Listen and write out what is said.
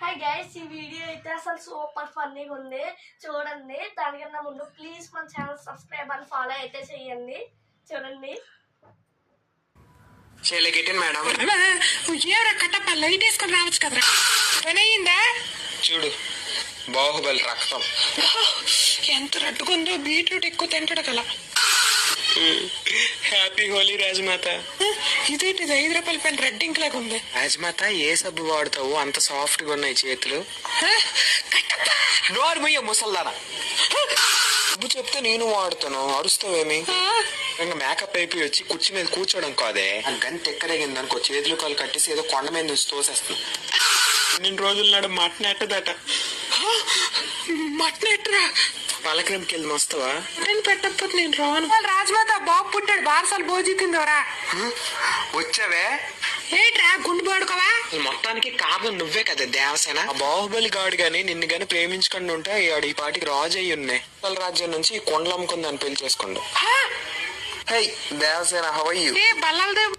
Hi guys, ఈ video అయితే అసలు సూపర్ ఫన్నీగా ఉంది. చూడండి. దానికన్నా ముందు ప్లీజ్ మన ఛానల్ సబ్స్క్రైబ్ అని ఫాలో అయితే చేయండి. చూడండి. చేయలేకెట్టింది మేడం. ఏరా కట్టప్ప లైట్ వేసుకొని రావచ్చు కదరా. పని అయ్యిందా? చూడు, బాహుబలి రక్తం ఎంత రట్టుకుందో. బీట్రూట్ ఎక్కువ తింటాడు కదా. హ్యాపీ హోలీ రాజమాత. ఇదేంటి 5 రూపాయల పైన రెడ్ ఇంక్ లాగా ఉంది. రాజమాత ఏ సబ్బు వాడతావు? అంత సాఫ్ట్ గా ఉన్నాయి చేతులు. కట్టప్ప నోరు మొయ్య ముసల్దానా. సబ్బు చెప్తే నేను వాడుతాను, అరుస్తావేమి? ఇంకా మేకప్ అయిపోయి వచ్చి కుర్చీ మీద కూర్చోవడం కాదే. ఆ గంట ఎక్కడగింది అనుకో, చేతులు కాలు కట్టేసి ఏదో కొండ మీద నుంచి తోసేస్తాను. 2 రోజుల నాడు మటన్ ఎట్టదట. మటన్ ఎట్టరా? పాలక్రమికి వెళ్ళి వస్తావా? నేను పెట్టకపోతే నేను రాను. రాజమాత బాబు పుట్టాడు, బారసాలు భోజీ తిందోరా. వచ్చావే? ఏంట్రా గుండు పడుకోవా? మొత్తానికి కారణం నువ్వే కదా దేవసేన. ఆ బాహుబలి గాడు గాని నిన్ను గాని ప్రేమించుకుండా ఉంటే ఈ పాటికి రాజు అయ్యి ఉన్నాయి. రాజ్యం నుంచి ఈ కొండలు అమ్ముకుందని పెళ్లి చేసుకోండు. Hi Devasena, how are you? ఏ బల్లలదేవ్